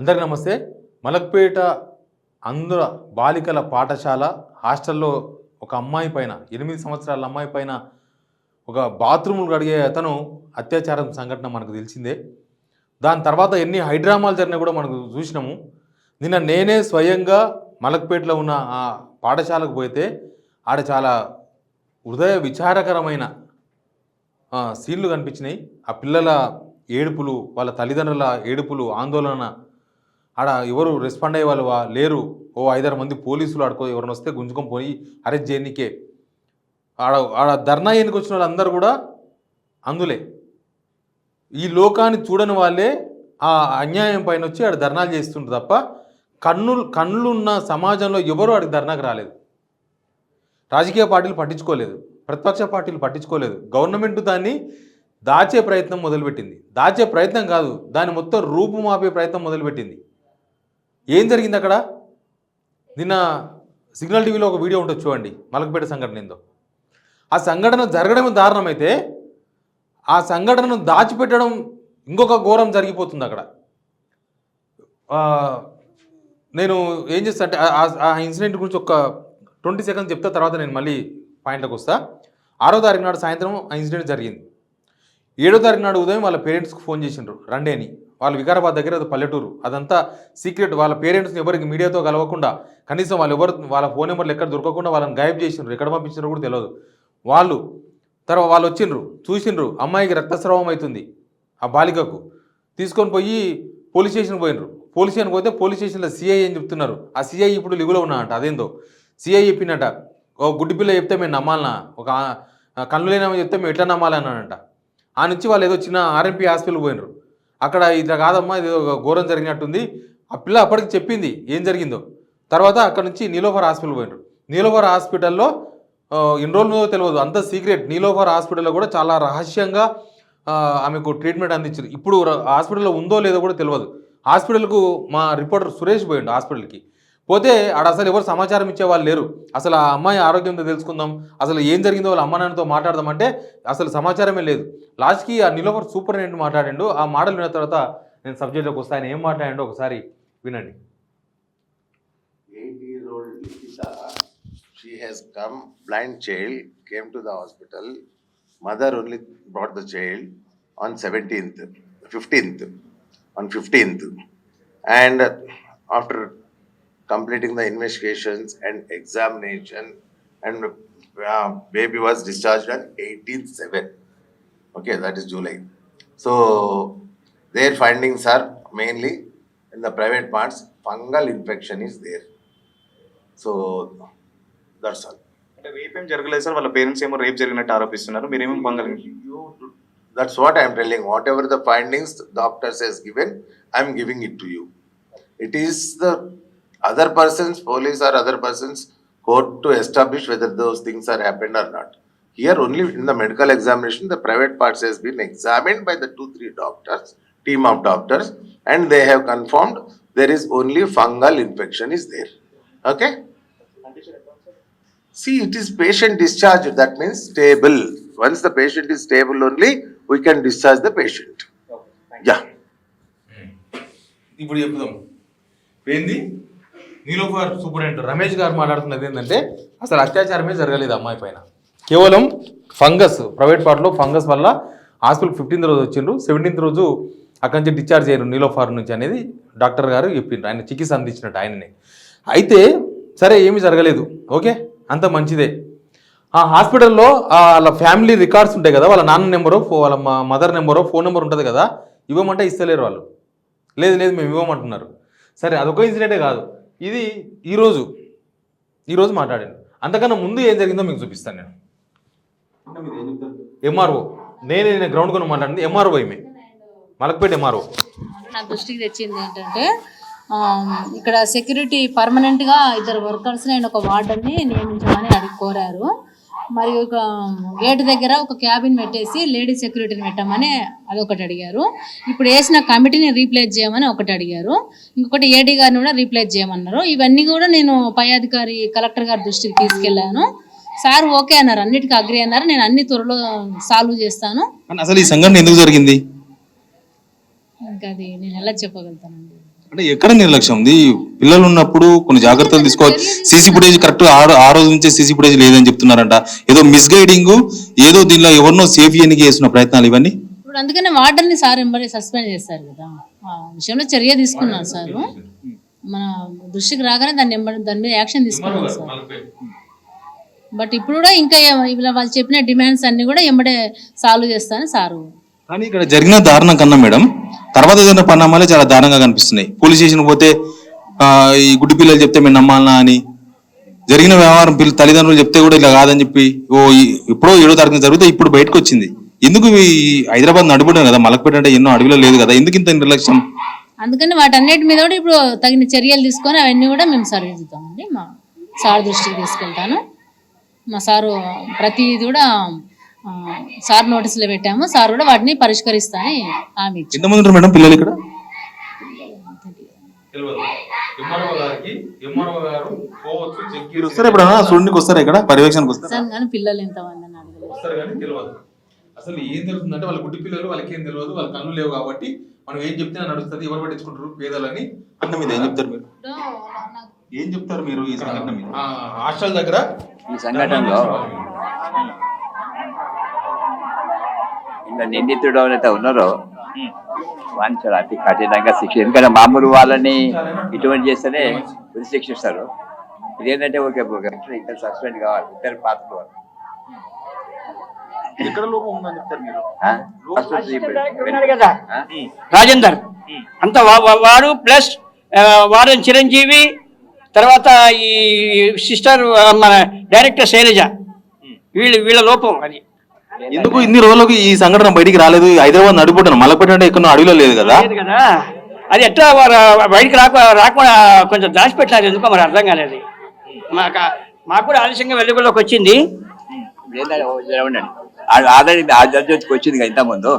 అందరికీ నమస్తే. మలక్పేట అంధుల బాలికల పాఠశాల హాస్టల్లో ఒక అమ్మాయి పైన 8 సంవత్సరాల అమ్మాయి పైన ఒక బాత్రూములు కడిగే అతను అత్యాచారం సంఘటన మనకు తెలిసిందే. దాని తర్వాత ఎన్ని హైడ్రామాలు జరిగినా కూడా మనకు చూసినాము. నిన్న నేనే స్వయంగా మలక్పేటలో ఉన్న ఆ పాఠశాలకు పోతే ఆడ చాలా హృదయ విచారకరమైన సీన్లు కనిపించినాయి. ఆ పిల్లల ఏడుపులు, వాళ్ళ తల్లిదండ్రుల ఏడుపులు, ఆందోళన. ఆడ ఎవరు రెస్పాండ్ అయ్యే వాళ్ళు లేరు. ఓ 5-6 మంది పోలీసులు ఆడుకో ఎవరిని వస్తే గుంజుకొని పోయి అరెస్ట్ చేయనికే ఆడ ధర్నా ఎన్నికి వచ్చిన వాళ్ళందరూ కూడా అందులే. ఈ లోకాన్ని చూడని వాళ్ళే ఆ అన్యాయం పైన వచ్చి ఆడ ధర్నాలు చేస్తుంటారు తప్ప కన్నులున్న సమాజంలో ఎవరు ఆడికి ధర్నాకు రాలేదు. రాజకీయ పార్టీలు పట్టించుకోలేదు, ప్రతిపక్ష పార్టీలు పట్టించుకోలేదు. గవర్నమెంట్ దాన్ని దాచే ప్రయత్నం మొదలుపెట్టింది. దాచే ప్రయత్నం కాదు, దాన్ని మొత్తం రూపుమాపే ప్రయత్నం మొదలుపెట్టింది. ఏం జరిగింది అక్కడ? నిన్న సిగ్నల్ టీవీలో ఒక వీడియో ఉంటుంది చూడండి, మలక్పేట సంఘటన ఏందో. ఆ సంఘటన జరగడం దారుణమైతే ఆ సంఘటనను దాచిపెట్టడం ఇంకొక ఘోరం జరిగిపోతుంది అక్కడ. నేను ఏం చేస్తా అంటే ఆ ఇన్సిడెంట్ గురించి ఒక 20 సెకండ్స్ చెప్తా, తర్వాత నేను మళ్ళీ పాయింట్లోకి వస్తా. 6వ తారీఖు నాడు సాయంత్రం ఆ ఇన్సిడెంట్ జరిగింది. 7వ తారీఖు నాడు ఉదయం వాళ్ళ పేరెంట్స్కి ఫోన్ చేసిండ్రు రండి అని. వాళ్ళు వికారాబాద్ దగ్గర అది పల్లెటూరు, అదంతా సీక్రెట్. వాళ్ళ పేరెంట్స్ని ఎవరికి మీడియాతో కలవకుండా, కనీసం వాళ్ళ ఫోన్ నెంబర్లు ఎక్కడ దొరకకుండా వాళ్ళని గాయబ్ చేసిండ్రు. ఎక్కడ పంపించారో కూడా తెలియదు. వాళ్ళు వచ్చిండ్రు, చూసిండ్రు అమ్మాయికి రక్తస్రావం అవుతుంది. ఆ బాలికకు తీసుకొని పోయి పోలీస్ స్టేషన్కి పోయినరు. పోలీస్ స్టేషన్కి పోతే పోలీస్ స్టేషన్లో సిఐ అని చెప్తున్నారు. ఆ సిఐ ఇప్పుడు లిగులో ఉన్నాడంట. అదేందో సిఐ చెప్పినట్ట, ఓ గుడ్డి పిల్ల చెప్తే మేము నమ్మాలనా, ఒక కళ్ళు లేనామని చెప్తే మేము ఎట్లా నమ్మాలన్నాడంట. ఆ నుంచి వాళ్ళు ఏదో చిన్న ఆర్ఎంపీ హాస్పిటల్కి పోయినరు. అక్కడ ఇది కాదమ్మా, ఇది ఘోరం జరిగినట్టుంది. ఆ పిల్ల అప్పటికి చెప్పింది ఏం జరిగిందో. తర్వాత అక్కడ నుంచి నీలోఫర్ హాస్పిటల్ పోయినరు. నీలోఫర్ హాస్పిటల్లో ఎన్ని రోజులు తెలియదు, అంత సీక్రెట్. నీలోఫర్ హాస్పిటల్లో కూడా చాలా రహస్యంగా ఆమెకు ట్రీట్మెంట్ అందించారు. ఇప్పుడు హాస్పిటల్లో ఉందో లేదో కూడా తెలియదు. హాస్పిటల్కు మా రిపోర్టర్ సురేష్ పోయిండు. హాస్పిటల్కి పోతే ఆడ అసలు ఎవరు సమాచారం ఇచ్చేవాళ్ళు లేరు. అసలు ఆ అమ్మాయి ఆరోగ్యంతో తెలుసుకుందాం, అసలు ఏం జరిగిందో వాళ్ళ అమ్మ నాన్నతో మాట్లాడదామంటే అసలు సమాచారమే లేదు. లాస్ట్కి ఆ నీలోఫర్ సూపరింటెండెంట్ మాట్లాడిండు. ఆ మాటలు విన్న తర్వాత నేను సబ్జెక్ట్లోకి వస్తా. ఆయన ఏం మాట్లాడిండో ఒకసారి వినండి. 8-year-old Nikita, she has come, blind child, came to the hospital. Mother only brought the child on 15th. And after completing the investigations and examination, and baby was discharged on 18/7. Okay, that is July. So their findings are mainly in the private parts, fungal infection is there. So that's all. అంటే rape ఏం జరగలేదు sir, వాళ్ళ parents ఏమో rape జరిగినట్టు ఆరోపిస్తున్నారు, మీరేమో fungal. That's what I am telling. Whatever the findings the doctors has given, I am giving it to you. It is the other person's, police or other person's court to establish whether those things are happened or not. Here only in the medical examination, the private parts has been examined by the 2-3 doctors, team of doctors, and they have confirmed there is only fungal infection is there. Okay? See, it is patient discharged. That means stable. Once the patient is stable only, we can discharge the patient. Yeah. ఇప్పుడు చెప్తాం ఏంది. Niloufer superintendent Ramesh గారు మాట్లాడుతున్నది ఏంటంటే అసలు అత్యాచారమే జరగలేదు అమ్మాయి పైన. కేవలం ఫంగస్, ప్రైవేట్ పార్ట్లో ఫంగస్ వల్ల హాస్పిటల్ 15th రోజు వచ్చిండ్రు, 17th రోజు అక్కడి నుంచి డిశ్చార్జ్ అయ్యారు నీలోఫర్ నుంచి అనేది డాక్టర్ గారు చెప్పిండ్రు. ఆయన చికిత్స అందించినట్టు ఆయననే. అయితే సరే ఏమీ జరగలేదు, ఓకే, అంత మంచిదే. ఆ హాస్పిటల్లో వాళ్ళ ఫ్యామిలీ రికార్డ్స్ ఉంటాయి కదా, వాళ్ళ నాన్న నెంబరో వాళ్ళ మదర్ నెంబరో ఫోన్ నెంబర్ ఉంటుంది కదా, ఇవ్వమంటే ఇస్తలేరు వాళ్ళు. లేదు మేము ఇవ్వమంటున్నారు. సరే అదొక ఇన్సిడెంటే కాదు, ఇది ఈరోజు మాట్లాడాను. అంతకన్నా ముందు ఏం జరిగిందో మీకు చూపిస్తాను నేను. ఎంఆర్ఓ నేను గ్రౌండ్ కొని మాట్లాడింది ఎంఆర్ఓ, ఈమె మలక్పేట ఎంఆర్ఓ. నా దృష్టికి తెచ్చింది ఏంటంటే ఇక్కడ సెక్యూరిటీ పర్మనెంట్గా 2 వర్కర్స్ నేను ఒక వార్డర్ని నియమించమని కోరారు. మరియు గేట్ దగ్గర ఒక క్యాబిన్ పెట్టేసి లేడీ సెక్యూరిటీని పెట్టమని అదొకటి అడిగారు. ఇప్పుడు వేసిన కమిటీని రీప్లేస్ చేయమని ఒకటి అడిగారు. ఇంకొకటి ఏడీ గారిని కూడా రీప్లేస్ చేయమన్నారు. ఇవన్నీ కూడా నేను పై అధికారి కలెక్టర్ గారి దృష్టికి తీసుకెళ్లాను. సార్ ఓకే అన్నారు, అన్నిటికీ అగ్రి అన్నారు. నేను అన్ని త్వరలో సాల్వ్ చేస్తాను. అసలు ఈ సంఘటన ఎందుకు జరిగింది ఇంకా అది నేను ఎలా చెప్పగలుగుతానండి. అంటే ఎక్కడ నిర్లక్ష్యం ఉంది? పిల్లలు ఉన్నప్పుడు కొన్ని జాగ్రత్తలు తీసుకోవాలి. సీసీ ఫుటేజ్ కరెక్ట్ ఆ రోజు నుంచే సీసీ ఫుటేజ్ లేదని చెప్తున్నారంట. ఏదో మిస్గైడింగ్, ఏదో దీనిలో ఎవరినో సేఫ్ చేయడానికి చేస్తున్న ప్రయత్నాలు ఇవన్నీ. ఇప్పుడు అందుకనే వార్డెన్ని సార్ ఎంబడి సస్పెండ్ చేస్తారు కదా, ఆ విషయంలో చర్య తీసుకున్నారు సార్. మన దృష్టికి రాగానే దాని మీద యాక్షన్ తీసుకున్నారు సార్. బట్ ఇప్పుడు కూడా ఇంకా వాళ్ళు చెప్పిన డిమాండ్స్ అన్ని కూడా ఎంబడే సాల్వ్ చేస్తాను సారు. కానీ ఇక్కడ జరిగిన దారుణం కన్నా మేడం తర్వాత జరిగిన పరిణామాలే చాలా దారుణంగా కనిపిస్తున్నాయి. పోలీస్ స్టేషన్ పోతే ఈ గుడ్డి పిల్లలు చెప్తే మేము నమ్మాలనా అని, జరిగిన వ్యవహారం తల్లిదండ్రులు చెప్తే కూడా ఇలా కాదని చెప్పి ఎప్పుడో 7వ తారీఖున జరిగితే ఇప్పుడు బయటకు వచ్చింది. ఎందుకు ఈ హైదరాబాద్ నడుపుంటాం కదా, మలక్పేట అంటే ఎన్నో అడవిలో లేదు కదా, ఎందుకు ఇంత నిర్లక్ష్యం? అందుకని వాటన్నిటి మీద కూడా ఇప్పుడు తగిన చర్యలు తీసుకొని అవన్నీ కూడా మేము సరిదిద్దామండి. మా సార్ దృష్టికి తీసుకెళ్తాను. మా సారు ప్రతిది కూడా సార్ నోటీసులో పెట్టాము. సార్ కూడా వాటిని పరిష్కరిస్తానని హామీ ఇచ్చారు. ఎంతమంది ఉంటారు మేడం పిల్లలు ఇక్కడ? వస్తారా ఎప్పుడన్నా చూడడానికి? వస్తారా ఇక్కడ పర్యవేక్షణకు వస్తారా? కానీ పిల్లలు ఎంతమంది అని అడగలేదు. అసలు ఏం జరుగుతుందంటే వాళ్ళ గుడ్డి పిల్లలు, వాళ్ళకి ఏం తెలియదు, వాళ్ళ కళ్ళు లేవు కాబట్టి మనం ఏం చెప్తే నడుస్తుంది, ఎవరు పట్టించుకుంటారు పేదలని అన్న మీద ఏం చెప్తారు మీరు? ఏం చెప్తారు మీరు ఈ సంఘటన మీద? హాస్టల్ దగ్గర ఈ సంఘటనలో ఇంకా నిందితుడు ఎవరైతే ఉన్నారో వాడిని చాలా అతి కఠినంగా శిక్ష, ఎందుకంటే మామూలు వాళ్ళని ఇటువంటి చేస్తేనే ఉరి శిక్షిస్తారు. ఇదేంటంటే ఇద్దరు సస్పెండ్ కావాలి, ఇద్దరు పాత్ర రాజేందర్ అంత వాడు ప్లస్ వాడని చిరంజీవి, తర్వాత ఈ సిస్టర్ మన డైరెక్టర్ శైలజ, వీళ్ళ లోపం అది. ఎందుకు ఇన్ని రోజులకు ఈ సంఘటన బయటికి రాలేదు? హైదరాబాద్ నడిపోతాను, మలక్పేట అంటే ఎక్కడ అడవిలో లేదు కదా. అది ఎట్లా బయటికి రాకుండా కొంచెం దాచిపెట్టారు, ఎందుకో మరి అర్థం కాలేదు. మాకు కూడా ఆలస్యంగా వెలుగులోకి వచ్చింది. ఆల్రెడీ ఆ జడ్జి వచ్చింది కదా ఇంతకుముందు.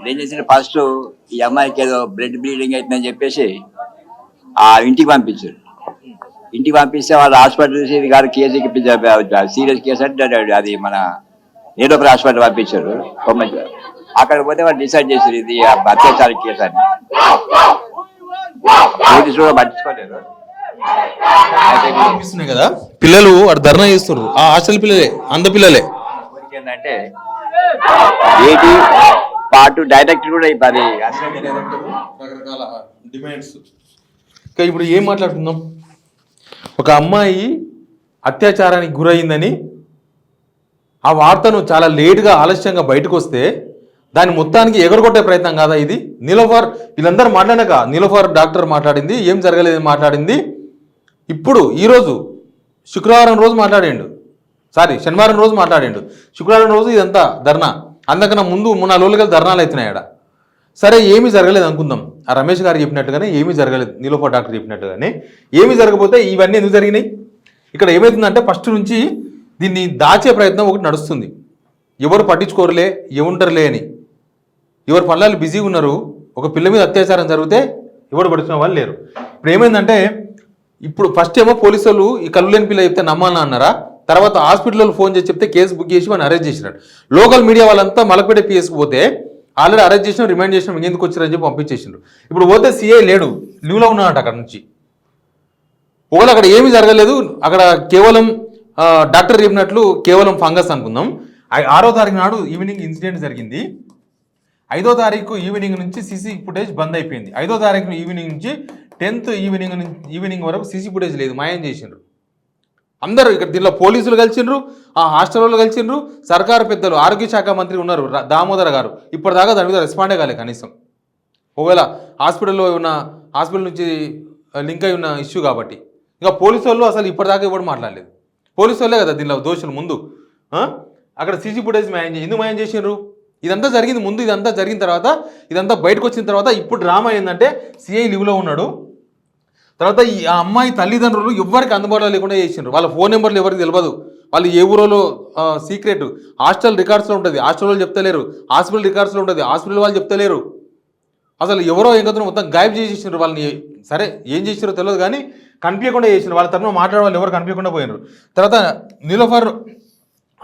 ఏం చేసింది, ఫస్ట్ ఈ అమ్మాయికి ఏదో బ్లడ్ బ్లీడింగ్ అవుతుందని చెప్పేసి ఆ ఇంటికి పంపించారు. ఇంటికి పంపిస్తే వాళ్ళు హాస్పిటల్ గారు కేసుకి సీరియస్ కేసు అంటే అది మన ఏదో ఒక హాస్పిటల్ పంపించారు. అక్కడ పోతే వాళ్ళు డిసైడ్ చేశారు ఇది అత్యాచార కేసు అని. పోలీసులు కూడా పట్టించుకోలేదు కదా. పిల్లలు అటు ధర్నా చేస్తున్నారు, ఆ హాస్టల్ పిల్లలే, అంద పిల్లలే. ఏంటంటే ఏటి పాటు డైరెక్టర్ కూడా అది రకరకాల డిమాండ్స్. ఇంకా ఇప్పుడు ఏం మాట్లాడుకుందాం? ఒక అమ్మాయి అత్యాచారానికి గురయిందని ఆ వార్తను చాలా లేటుగా ఆలస్యంగా బయటకు వస్తే దాని మొత్తానికి ఎగరగొట్టే ప్రయత్నం కాదా ఇది? నీలోఫర్ వీళ్ళందరూ మాట్లాడాక నీలోఫర్ డాక్టర్ మాట్లాడింది, ఏం జరగలేదు మాట్లాడింది. ఇప్పుడు ఈరోజు శుక్రవారం రోజు మాట్లాడిండు, శనివారం రోజు మాట్లాడిండు, శుక్రవారం రోజు ఇదంతా ధర్నా. అందుకన్నా ముందు 3-4 రోజులు కలిసి ధర్నాలు అవుతున్నాయి ఆడ. సరే ఏమీ జరగలేదు అనుకుందాం, ఆ రమేష్ గారు చెప్పినట్టుగానే ఏమీ జరగలేదు, నీలోఫర్ డాక్టర్ చెప్పినట్టుగానే ఏమీ జరగకపోతే ఇవన్నీ ఎందుకు జరిగినాయి? ఇక్కడ ఏమవుతుందంటే ఫస్ట్ నుంచి దీన్ని దాచే ప్రయత్నం ఒకటి నడుస్తుంది. ఎవరు పట్టించుకోరులే, ఏముంటారులే అని, ఎవరు పనులు బిజీగా ఉన్నారు. ఒక పిల్ల మీద అత్యాచారం జరిగితే ఎవరు పడుతున్న వాళ్ళు లేరు. ఇప్పుడు ఏమైందంటే, ఇప్పుడు ఫస్ట్ ఏమో పోలీసు వాళ్ళు ఈ కళ్ళు లేని పిల్ల చెప్తే నమ్మాలన్నా అన్నారా, తర్వాత హాస్పిటల్లో ఫోన్ చేసి చెప్తే కేసు బుక్ చేసి మనం అరెస్ట్ చేసినాడు. లోకల్ మీడియా వాళ్ళంతా మలక్పేట పిఎస్కి పోతే ఆల్రెడీ అరెస్ట్ చేసినాం, రిమైండ్ చేసినాం, ఇంకెందుకు వచ్చారని చెప్పి పంపించేసిండ్రు. ఇప్పుడు పోతే సిఐ లేడు, లీవ్లో ఉన్నాడు అక్కడ నుంచి. ఒకవేళ అక్కడ ఏమీ జరగలేదు, అక్కడ కేవలం డాక్టర్ చెప్పినట్లు కేవలం ఫంగస్ అనుకుందాం. 6వ తారీఖు నాడు ఈవినింగ్ ఇన్సిడెంట్ జరిగింది. 5వ తారీఖు ఈవినింగ్ నుంచి సీసీ ఫుటేజ్ బంద్ అయిపోయింది. 5వ తారీఖు ఈవినింగ్ నుంచి 10th ఈవినింగ్ వరకు సీసీ ఫుటేజ్ లేదు, మాయం చేసిండ్రు అందరూ. ఇక్కడ దీనిలో పోలీసులు కలిసిండ్రు, ఆ హాస్టల్ వాళ్ళు కలిసిండ్రు, సర్కారు పెద్దలు, ఆరోగ్య శాఖ మంత్రి ఉన్నారు దామోదర్ గారు, ఇప్పటిదాకా దాని మీద రెస్పాండే కాలేదు కనీసం. ఒకవేళ హాస్పిటల్ నుంచి లింక్ అయి ఉన్న ఇష్యూ కాబట్టి ఇంకా పోలీసు వాళ్ళు అసలు ఇప్పటిదాకా ఇవ్వడం మాట్లాడలేదు. పోలీసు వాళ్ళే కదా దీనిలో దోషులు. ముందు అక్కడ సీసీ ఫుటేజ్ ఎందుకు మాయం చేసిండ్రు? ఇదంతా జరిగింది ముందు, ఇదంతా జరిగిన తర్వాత, ఇదంతా బయటకు వచ్చిన తర్వాత ఇప్పుడు డ్రామా ఏంటంటే సిఐ లీవ్లో ఉన్నాడు. తర్వాత ఆ అమ్మాయి తల్లిదండ్రులు ఎవరికి అందుబాటులో లేకుండా చేసిండ్రు. వాళ్ళ ఫోన్ నెంబర్లు ఎవరికి తెలియదు, వాళ్ళు ఏ ఊరోలో సీక్రెట్, హాస్టల్ రికార్డ్స్లో ఉంటుంది, హాస్టల్ వాళ్ళు చెప్తలేరు, హాస్పిటల్ రికార్డ్స్లో ఉంటుంది, హాస్పిటల్ వాళ్ళు చెప్తలేరు. అసలు ఎవరో ఎంకతో మొత్తం గాయబ్ చేసేసిండ్రు వాళ్ళని. సరే ఏం చేసినారో తెలియదు కానీ కనిపించకుండా చేసిండ్రు. వాళ్ళ తరఫున మాట్లాడే వాళ్ళు ఎవరు కనిపించకుండా పోయినారు. తర్వాత నీలోఫర్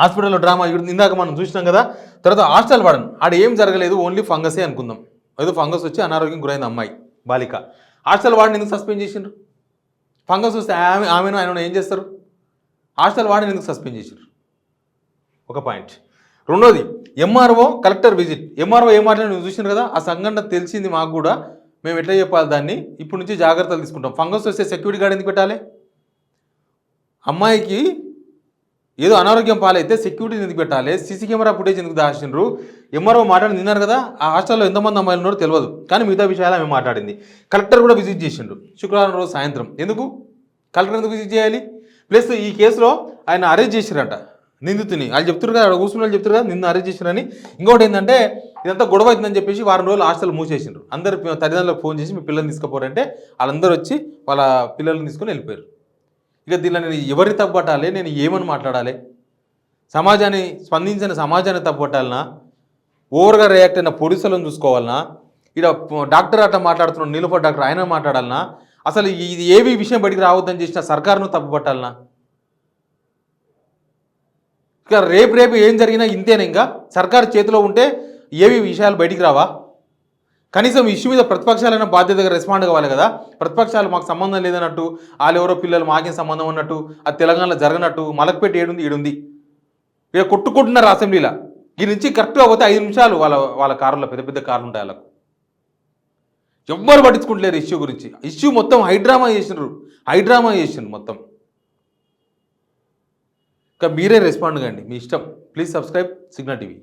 హాస్పిటల్లో డ్రామా ఇందాక మనం చూసినాం కదా. తర్వాత హాస్టల్ వాడను ఆడ ఏం జరగలేదు, ఓన్లీ ఫంగసే అనుకుందాం. ఏదో ఫంగస్ వచ్చి అనారోగ్యం గురైంది అమ్మాయి బాలిక. హాస్టల్ వాడిని ఎందుకు సస్పెండ్ చేసిండ్రు? ఫంగస్ వస్తే ఆమెను ఆయన ఏం చేస్తారు? హాస్టల్ వాడిని ఎందుకు సస్పెండ్ చేసిండ్రు? ఒక పాయింట్. రెండోది, ఎంఆర్ఓ కలెక్టర్ విజిట్. ఎంఆర్ఓ ఏం మాట్లాడి నువ్వు చూసినారు కదా, ఆ సంఘటన తెలిసింది మాకు కూడా. మేము ఎట్లా చెప్పాలి దాన్ని? ఇప్పటి నుంచి జాగ్రత్తలు తీసుకుంటాం. ఫంగస్ వస్తే సెక్యూరిటీ గార్డ్ ఎందుకు పెట్టాలి? అమ్మాయికి ఏదో అనారోగ్యం పాలైతే సెక్యూరిటీ ఎందుకు పెట్టాలి? సీసీ కెమెరా ఫుటేజ్ ఎందుకు దాచిండ్రు? ఎంఆర్ఓ మాట్లాడి తిన్నారు కదా, ఆ హాస్టల్లో ఎంతమంది అమ్మాయిలు ఉన్నారో తెలియదు, కానీ మిగతా విషయాలు ఆమె మాట్లాడింది. కలెక్టర్ కూడా విజిట్ చేసిండ్రు శుక్రవారం రోజు సాయంత్రం. ఎందుకు కలెక్టర్ ఎందుకు విజిట్ చేయాలి? ప్లస్ ఈ కేసులో ఆయన అరెస్ట్ చేసిరంట నిందితుని. వాళ్ళు చెప్తారు కదా, కూర్చున్న వాళ్ళు చెప్తారు కదా నిన్ను అరెస్ట్ చేసిరని. ఇంకోటి ఏంటంటే ఇదంతా గొడవ అవుతుందని చెప్పేసి వారం రోజులు హాస్టల్ మూసేసిండ్రు. అందరు తల్లిదండ్రులకు ఫోన్ చేసి మీ పిల్లల్ని తీసుకుపోరంటే వాళ్ళందరూ వచ్చి వాళ్ళ పిల్లల్ని తీసుకొని వెళ్ళిపోయారు. ఇక దీనిలో నేను ఎవరిని తప్పట్టాలి, నేను ఏమని మాట్లాడాలి? సమాజాన్ని స్పందించిన సమాజాన్ని తప్పట్టాలనా, ఓవర్గా రియాక్ట్ అయిన పోలీసులను చూసుకోవాలనా, ఇక్కడ డాక్టర్ అట్లా మాట్లాడుతున్నాడు నీలోఫర్ డాక్టర్ ఆయన మాట్లాడాలనా, అసలు ఇది ఏవి విషయం బయటికి రావద్దని చేసిన సర్కారును తప్పుపట్టాలనా? ఇక రేపు ఏం జరిగినా ఇంతేనా? ఇంకా సర్కారు చేతిలో ఉంటే ఏవి విషయాలు బయటికి రావా? కనీసం ఇష్యూ మీద ప్రతిపక్షాలైనా బాధ్యతగా రెస్పాండ్ కావాలి కదా. ప్రతిపక్షాలు మాకు సంబంధం లేదన్నట్టు, వాళ్ళు ఎవరో పిల్లలు మాకేం సంబంధం అన్నట్టు, అది తెలంగాణలో జరగనట్టు, మలక్పేట ఈడుంది ఇక కొట్టుకుంటున్నారు అసెంబ్లీలో. ఈ నుంచి కరెక్ట్గా పోతే 5 నిమిషాలు వాళ్ళ కారులో పెద్ద పెద్ద కార్లు ఉంటాయి వాళ్ళకు. ఎవ్వరు పట్టించుకుంటలేరు ఇష్యూ గురించి. ఇష్యూ మొత్తం హైడ్రామా చేసిండ్రు మొత్తం. ఇంకా మీరే రెస్పాండ్ కండి, మీ ఇష్టం. Please subscribe signal TV.